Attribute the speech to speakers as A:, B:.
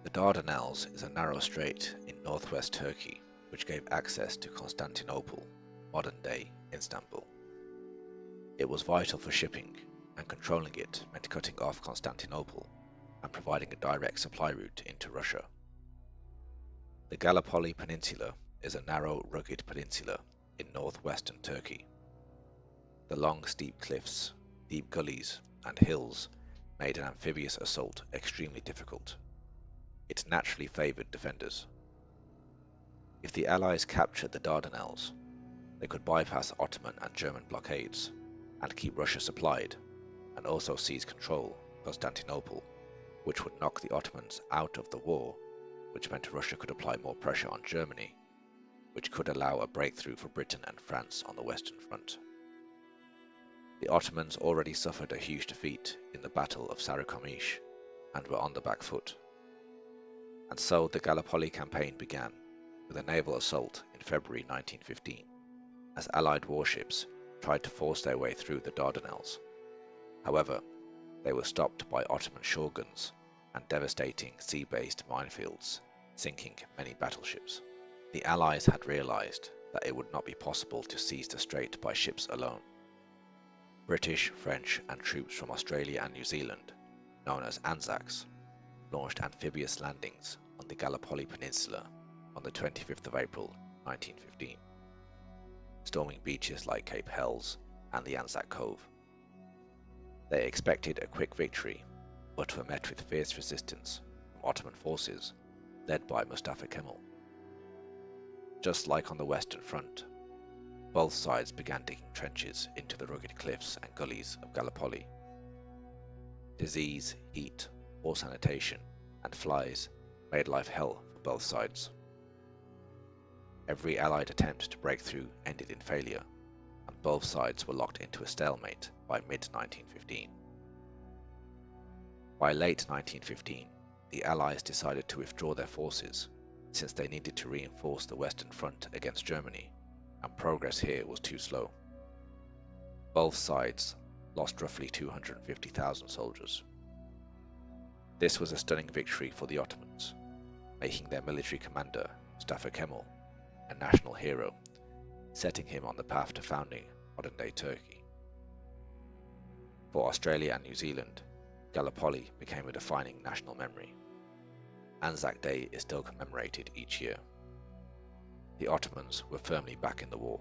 A: The Dardanelles is a narrow strait in northwest Turkey which gave access to Constantinople, modern-day Istanbul. It was vital for shipping, and controlling it meant cutting off Constantinople and providing a direct supply route into Russia. The Gallipoli Peninsula is a narrow, rugged peninsula in northwestern Turkey. The long, steep cliffs, deep gullies, and hills made an amphibious assault extremely difficult. It naturally favoured defenders. If the Allies captured the Dardanelles, they could bypass Ottoman and German blockades and keep Russia supplied, and also seize control of Constantinople, which would knock the Ottomans out of the war, which meant Russia could apply more pressure on Germany, which could allow a breakthrough for Britain and France on the Western Front. The Ottomans already suffered a huge defeat in the Battle of Sarıkamış and were on the back foot. And so the Gallipoli Campaign began with a naval assault in February 1915, as Allied warships tried to force their way through the Dardanelles. However, they were stopped by Ottoman shore guns and devastating sea-based minefields, sinking many battleships. The Allies had realized that it would not be possible to seize the strait by ships alone. British, French, and troops from Australia and New Zealand, known as Anzacs, launched amphibious landings on the Gallipoli Peninsula on the 25th of April 1915, storming beaches like Cape Helles and the Anzac Cove. They expected a quick victory, but were met with fierce resistance from Ottoman forces led by Mustafa Kemal. Just like on the Western Front, both sides began digging trenches into the rugged cliffs and gullies of Gallipoli. Disease, heat, poor sanitation, and flies made life hell for both sides. Every Allied attempt to break through ended in failure, and both sides were locked into a stalemate by mid-1915. By late 1915, the Allies decided to withdraw their forces, since they needed to reinforce the Western Front against Germany, and progress here was too slow. Both sides lost roughly 250,000 soldiers. This was a stunning victory for the Ottomans, making their military commander, Mustafa Kemal, a national hero, setting him on the path to founding modern-day Turkey. For Australia and New Zealand, Gallipoli became a defining national memory. Anzac Day is still commemorated each year. The Ottomans were firmly back in the war.